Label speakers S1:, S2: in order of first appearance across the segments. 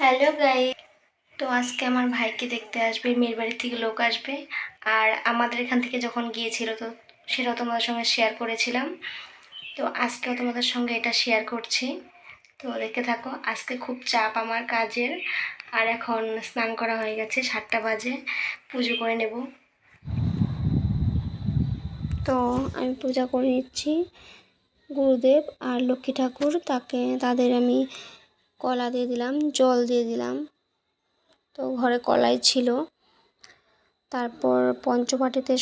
S1: Hello guys. তো আজকে আমার ভাইকে দেখতে আসবে, মেয়ের বাড়ি থেকে লোক আসবে। আর আমাদের এখান থেকে যখন গিয়েছিল তো সেটাও তোমাদের সঙ্গে শেয়ার করেছিলাম। তো আজকেও তোমাদের সঙ্গে এটা শেয়ার করছি। তো দেখতে থাকো। আজকে খুব চাপ আমার কাজের। আর এখন স্নান করা হয়ে গেছে, 7টা বাজে, পুজো করে নেব। তো আমি পূজা করে নিচ্ছি। গুরুদেব আর লক্ষ্মী ঠাকুর, তাদের আমি কলা দিয়ে দিলাম, জল দিয়ে দিলাম। তো ঘরে কলাই ছিল। তারপর পঞ্চবাটিতে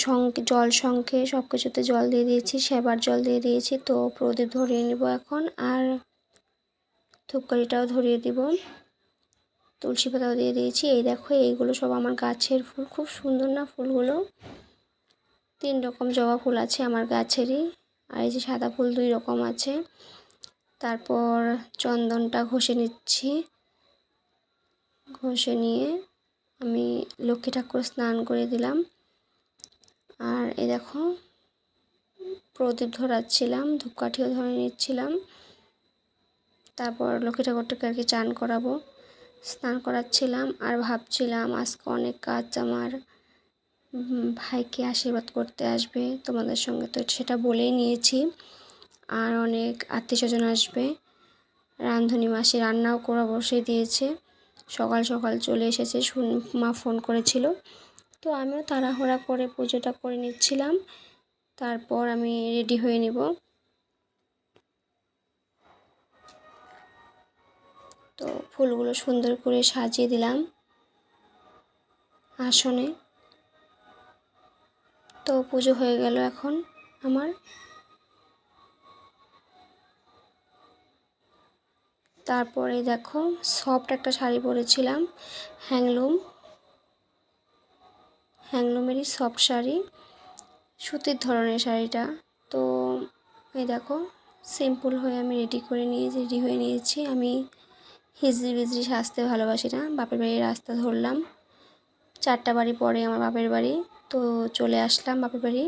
S1: জল শঙ্খে সব কিছুতে জল দিয়ে দিয়েছি, সেবার জল দিয়ে দিয়েছি। তো প্রদীপ ধরিয়ে নেব এখন, আর ধূপকাঠিটাও ধরিয়ে দিব, তুলসী পাতাও দিয়ে দিয়েছি। এই দেখো, এইগুলো সব আমার গাছের ফুল, খুব সুন্দর না ফুলগুলো। 3 রকম জবা ফুল আছে আমার গাছেরই, আর এই যে সাদা ফুল 2 রকম আছে। তারপর চন্দনটা ঘষে নিচ্ছি। ঘষে নিয়ে আমি লক্ষ্মী ঠাকুর স্নান করে দিলাম। আর এই দেখো, প্রদীপ ধরাচ্ছিলাম, ধূপকাঠিও ধরে নিচ্ছিলাম। তারপর লক্ষ্মী ঠাকুরটাকে আর কি চান করাবো, স্নান করাচ্ছিলাম। আর ভাবছিলাম আজকে অনেক কাজ, আমার ভাইকে আশীর্বাদ করতে আসবে তোমাদের সঙ্গে, তো সেটা বলেই নিয়েছি। আর অনেক আত্মীয় স্বজন আসবে, রাঁধুনি মাসি রান্নাও করে বসে দিয়েছে। সকাল সকাল চলে এসেছে, মা ফোন করেছিল। তো আমিও তাড়াহুড়া করে পুজোটা করে নিচ্ছিলাম। তারপর আমি রেডি হয়ে নিব। তো ফুলগুলো সুন্দর করে সাজিয়ে দিলাম আসনে। তো পুজো হয়ে গেল এখন আমার। তারপরে দেখো, সফট একটা শাড়ি পরেছিলাম, হ্যাংলুমেরই সফট শাড়ি, সুতির ধরনের শাড়িটা। তো এই দেখো, সিম্পল হয়ে আমি রেডি হয়ে নিয়েছি। আমি হিজড়ি বিজড়ি সাজতে ভালোবাসি না। বাপের বাড়ির রাস্তা ধরলাম, 4টা বাড়ি পরে আমার বাপের বাড়ি। তো চলে আসলাম বাপের বাড়ি,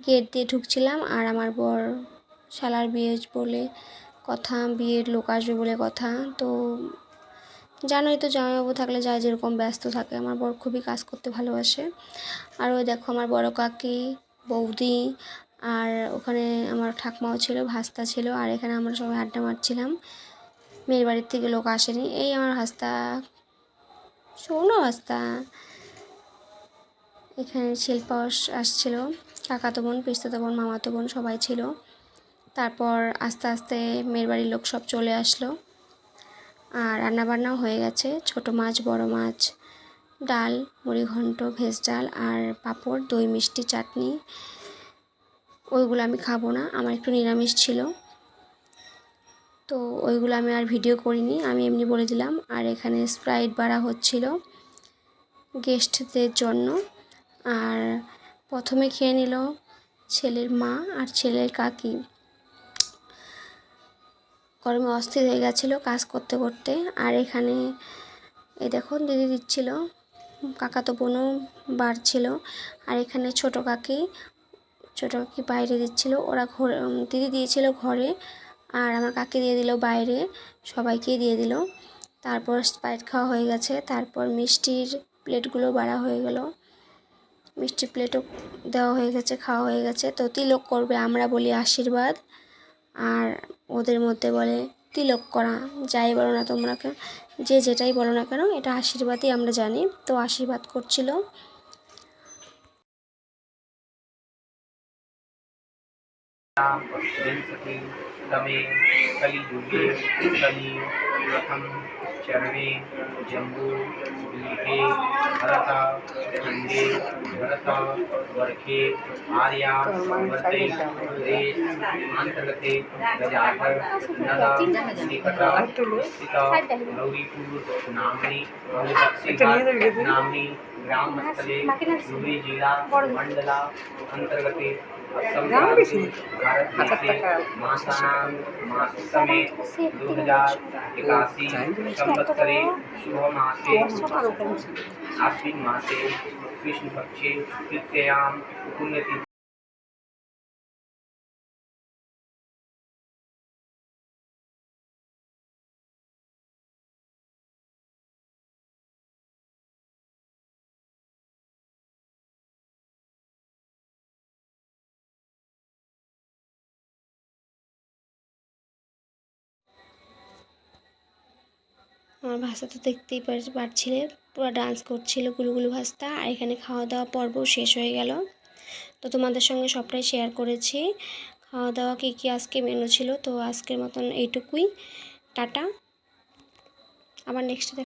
S1: গেট দিয়ে ঢুকছিলাম। আর আমার বর শালার বিয়ে বলে কথা, বিয়ের লোক আসবে বলে কথা। তো জানোই তো, জামাইবাবু থাকলে যা যেরকম ব্যস্ত থাকে, আমার বর খুবই কাজ করতে ভালোবাসে। আর ওই দেখো, আমার বড় কাকি, বৌদি, আর ওখানে আমার ঠাকমাও ছিল, ভাস্তা ছিল। আর এখানে আমরা সবাই আড্ডা মারছিলাম। মেয়ের বাড়ির থেকে লোক আসেনি। এই আমার ভাস্তা, শোনো ভাস্তা, এখানে শিল্পা আসছিল, কাকাতো বোন, পিস্তাতো বোন, মামাতো বোন সবাই ছিল। তারপর আস্তে আস্তে মেয়ের বাড়ির লোক সব চলে আসলো। আর রান্নাবান্নাও হয়ে গেছে, ছোট মাছ, বড় মাছ, ডাল, মুড়িঘণ্ট, ভেজ ডাল, আর পাঁপড়, দই, মিষ্টি, চাটনি। ওইগুলো আমি খাবো না, আমার একটু নিরামিষ ছিল। তো ওইগুলো আমি আর ভিডিও করিনি, আমি এমনি বলে দিলাম। আর এখানে স্প্রাইট বাড়া হচ্ছিল গেস্টদের জন্য। আর প্রথমে খেয়ে নিল ছেলের মা আর ছেলের কাকি। গরমে অস্থির হয়ে গেছিলো কাজ করতে করতে। আর এখানে এই দেখুন, দিদি দিচ্ছিল, কাকাতো বোনও বাড়ছিল। আর এখানে ছোটো কাকি বাইরে দিচ্ছিল। ওরা ঘরে, দিদি দিয়েছিল ঘরে, আর আমার কাকি দিয়ে দিল বাইরে, সবাইকেই দিয়ে দিল। তারপর স্প্রাইট খাওয়া হয়ে গেছে। তারপর মিষ্টির প্লেটগুলো বাড়া হয়ে গেল, মিষ্টির প্লেটও দেওয়া হয়ে গেছে, খাওয়া হয়ে গেছে। তো তিলক করবে, আমরা বলি আশীর্বাদ, আর ওদের মধ্যে বলে তিলক করা। যাই বলো না তোমরা, যে যেটাই বলো না কেন, এটা আশীর্বাদই আমরা জানি। তো আশীর্বাদ করছিল।
S2: विंशति तमे कलियुगे कलिप्रथम चरणे जम्बू द्वीपे भरत खंडे भरत वर्षे आर्या वर्ते देश अंतर्गते गजाधर नदा निकट स्थित गौरीपुर नाम्नी ग्रामस्थले धुबरी जिला मंडला अंतर्गते मासानां मासोत्तमे 2081 संवत्सरे शुभमासे आश्विन मासे कृष्णपक्षे तृतीयां पुण्यतिथि
S1: আমার ভাস্তা তো দেখতেই পারছিলে, পুরো ডান্স করছিল গুলুগুলু ভাস্তা। আর এখানে খাওয়া দাওয়া পর্ব শেষ হয়ে গেল। তো তোমাদের সঙ্গে সবটাই শেয়ার করেছি। খাওয়া দাওয়া কী আজকে মেনু ছিল। তো আজকের মতন এইটুকুই, টাটা, আবার নেক্সট